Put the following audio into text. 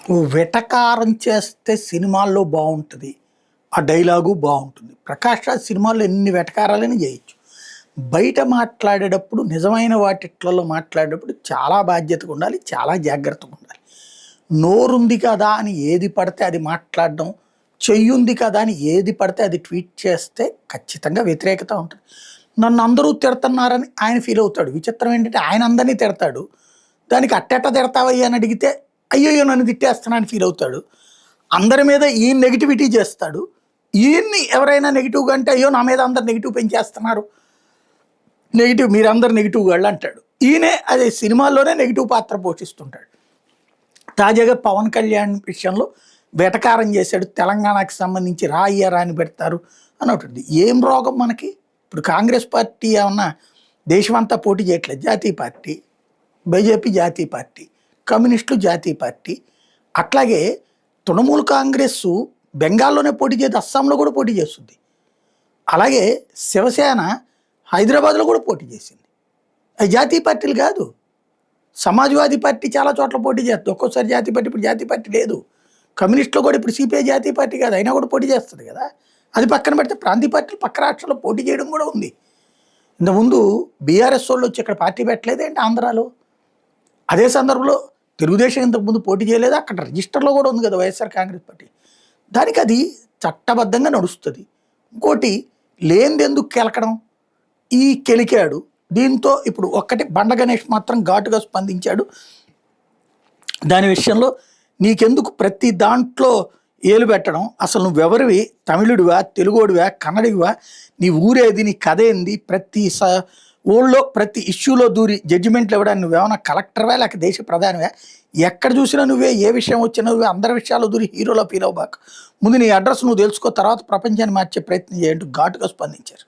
ఓ వెటకారం చేస్తే సినిమాల్లో బావుంటది. ఆ డైలాగు బావుంటుంది. 'ప్రకాష్ రాజ్' సినిమాల్లో ఎన్ని వెటకారాలైనా జేయొచ్చు. బయట మాట్లాడేటప్పుడు నిజమైన వాటిట్లలో మాట్లాడేటప్పుడు చాలా బాధ్యతగా ఉండాలి. చాలా జాగ్రత్తగా ఉండాలి. నోరుంది కదా అని ఏది పడితే అది మాట్లాడడం, చెయ్యుంది కదా అని ఏది పడితే అది ట్వీట్ చేస్తే ఖచ్చితంగా వ్యతిరేకత ఉంటది. నన్ను అందరూ తిడతన్నారని ఆయన ఫీల్ అవుతాడు. విచిత్రం ఏంటంటే ఆయన అందరిని తిడతాడు. దానికి అట్టెట్ట తిడతావయ్యా అని అడిగితే అయ్యయ్యో! నన్ను తిట్టేస్తున్నా అని ఫీల్ అవుతాడు. అందరి మీద ఈయన నెగటివిటీ చేస్తాడు. ఈయన్ని ఎవరైనా నెగెటివ్‌గా అంటే అయ్యో! నా మీద అందరూ నెగెటివ్ పెంచేస్తున్నారు. నెగెటివ్ మీరందరూ నెగెటివ్ గాళ్ళు అంటాడు. ఈయనే అదే సినిమాల్లోనే నెగెటివ్ పాత్ర పోషిస్తుంటాడు. తాజాగా పవన్ కళ్యాణ్ విషయంలో వెటకారం చేశాడు. తెలంగాణకి సంబంధించి రా అయ్యా రా అని పెడతారు అని ఒకటి. ఏం రోగం మనకి? ఇప్పుడు కాంగ్రెస్ పార్టీ ఏమన్నా దేశమంతా పోటీ చేయట్లేదు. జాతీయ పార్టీ. బీజేపీ జాతీయ పార్టీ. కమ్యూనిస్టులు జాతీయ పార్టీ. అట్లాగే తృణమూల్ కాంగ్రెస్సు బెంగాల్లోనే పోటీ చేయదు. అస్సాంలో కూడా పోటీ చేస్తుంది. అలాగే శివసేన హైదరాబాద్‌లో కూడా పోటీ చేసింది. అవి జాతీయ పార్టీలు కాదు. సమాజ్‌వాదీ పార్టీ చాలా చోట్ల పోటీ చేస్తుంది. ఒక్కోసారి జాతీయ పార్టీ, ఇప్పుడు జాతీయ పార్టీ లేదు. కమ్యూనిస్టులో కూడా ఇప్పుడు సిపిఐ జాతీయ పార్టీ కాదు. అయినా కూడా పోటీ చేస్తుంది కదా! అది పక్కన పెడితే ప్రాంతీయ పార్టీలు పక్క రాష్ట్రాల్లో పోటీ చేయడం కూడా ఉంది. ఇంతకుముందు బీఆర్ఎస్ వాళ్ళు వచ్చి ఇక్కడ పార్టీ పెట్టలేదేంటి ఆంధ్రాలో? అదే సందర్భంలో తెలుగుదేశం ఇంతకుముందు పోటీ చేయలేదు. అక్కడ రిజిస్టర్‌లో కూడా ఉంది కదా వైఎస్ఆర్ కాంగ్రెస్ పార్టీ. దానికి అది చట్టబద్ధంగా నడుస్తది. ఇంకోటి లేనిదెందుకు కెలకడం? ఈ కెలికాడు. దీంతో ఇప్పుడు ఒక్కటి బండ గణేష్ మాత్రం ఘాటుగా స్పందించాడు. దాని విషయంలో నీకెందుకు ప్రతి దాంట్లో ఏలు పెట్టడం? అసలు నువ్వెవరివి? తమిళుడివా? తెలుగోడివా? కన్నడివా? నీ ఊరేది? నీ కథేంది? ప్రతి ఊళ్ళో ప్రతి ఇష్యూలో దూరి జడ్జిమెంట్లు ఇవ్వడానికి నువ్వేమన్నా కలెక్టర్వా? లేక దేశ ప్రధానివా? ఎక్కడ చూసినా నువ్వే, ఏ విషయం వచ్చినా నువ్వే, అందరి విషయాల్లో దూరి హీరోలో ఫీల్ అవ్వబాకు. ముందు నీ అడ్రస్ నువ్వు తెలుసుకో, తర్వాత ప్రపంచాన్ని మార్చే ప్రయత్నం చేయంటూ ఘాటుగా స్పందించారు.